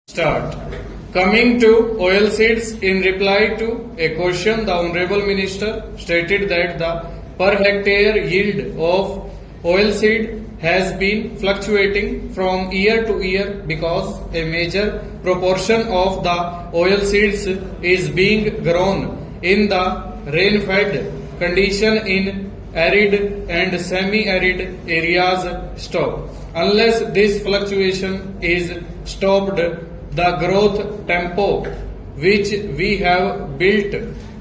Start. Coming to oil seeds, in reply to a question, the Honorable Minister stated that the per hectare yield of oil seed has been fluctuating from year to year because a major proportion of the oil seeds is being grown in the rain-fed condition in arid and semi-arid areas. Stop. Unless this fluctuation is stopped, the growth tempo which we have built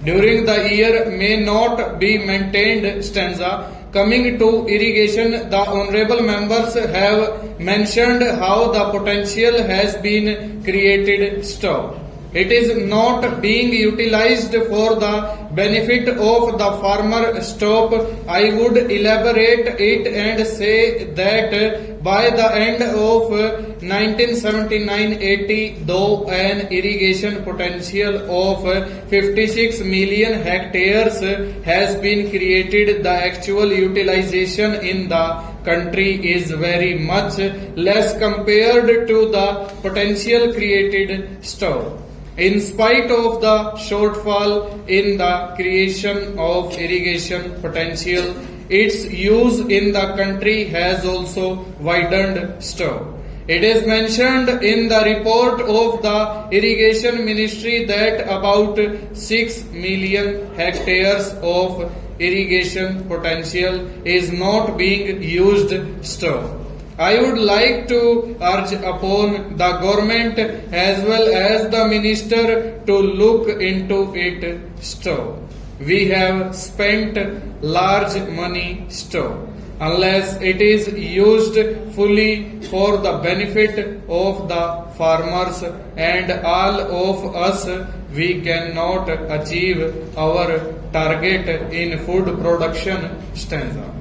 during the year may not be maintained. Stanza. Coming to irrigation, the honorable members have mentioned how the potential has been created. Stop. It is not being utilized for the benefit of the farmer. Stop. I would elaborate it and say that by the end of 1979-80, though an irrigation potential of 56 million hectares has been created, the actual utilization in the country is very much less compared to the potential created. Stop. In spite of the shortfall in the creation of irrigation potential, its use in the country has also widened. Stop. It is mentioned in the report of the Irrigation Ministry that about 6 million hectares of irrigation potential is not being used. Stop. I would like to urge upon the government as well as the minister to look into it. Stop. We have spent large money. Stop. Unless it is used fully for the benefit of the farmers and all of us, we cannot achieve our target in food production. Stanza.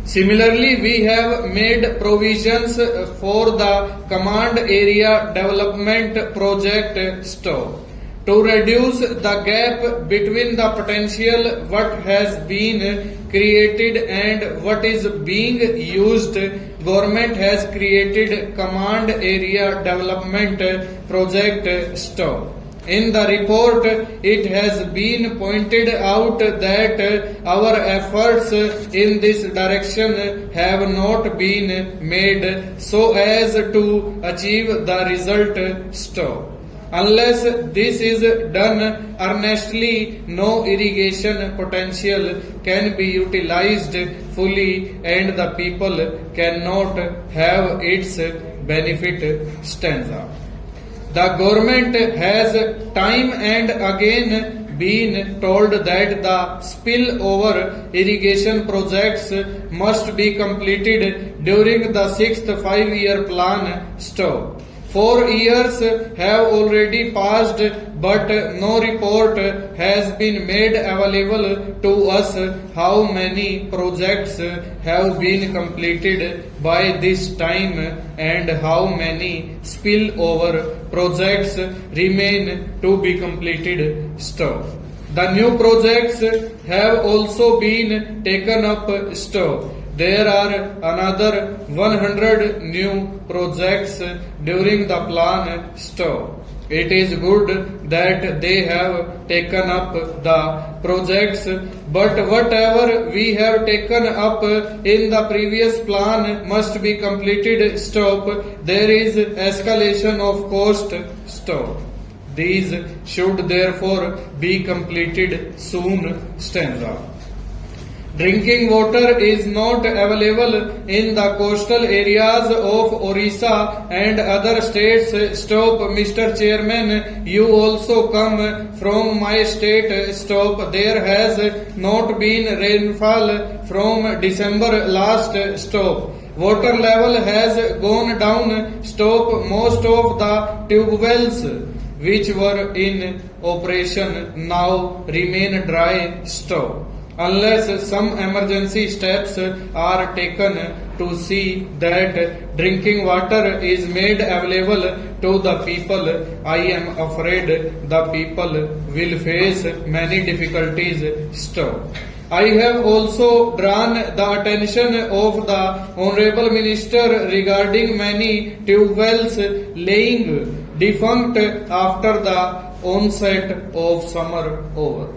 Similarly, we have made provisions for the Command Area Development Project. Stop. To reduce the gap between the potential what has been created and what is being used, government has created Command Area Development Project. Stop. In the report, it has been pointed out that our efforts in this direction have not been made so as to achieve the result. Stop. Unless this is done earnestly, no irrigation potential can be utilized fully and the people cannot have its benefit. Stanza. The government has time and again been told that the spillover irrigation projects must be completed during the 6th 5-year plan. Stop. 4 years have already passed, but no report has been made available to us how many projects have been completed by this time and how many spillover projects remain to be completed. Stop. The new projects have also been taken up. Stop. There are another 100 new projects during the plan. Stop. It is good that they have taken up the projects, but whatever we have taken up in the previous plan must be completed. Stop. There is escalation of cost. Stop. These should therefore be completed soon. Stanza. Drinking water is not available in the coastal areas of Orissa and other states. Stop. Mr. Chairman, you also come from my state. Stop. There has not been rainfall from December last. Stop. Water level has gone down. Stop. Most of the tube wells which were in operation now remain dry. Stop. Unless some emergency steps are taken to see that drinking water is made available to the people, I am afraid the people will face many difficulties. Stop. I have also drawn the attention of the Honorable Minister regarding many tube-wells laying defunct after the onset of summer over.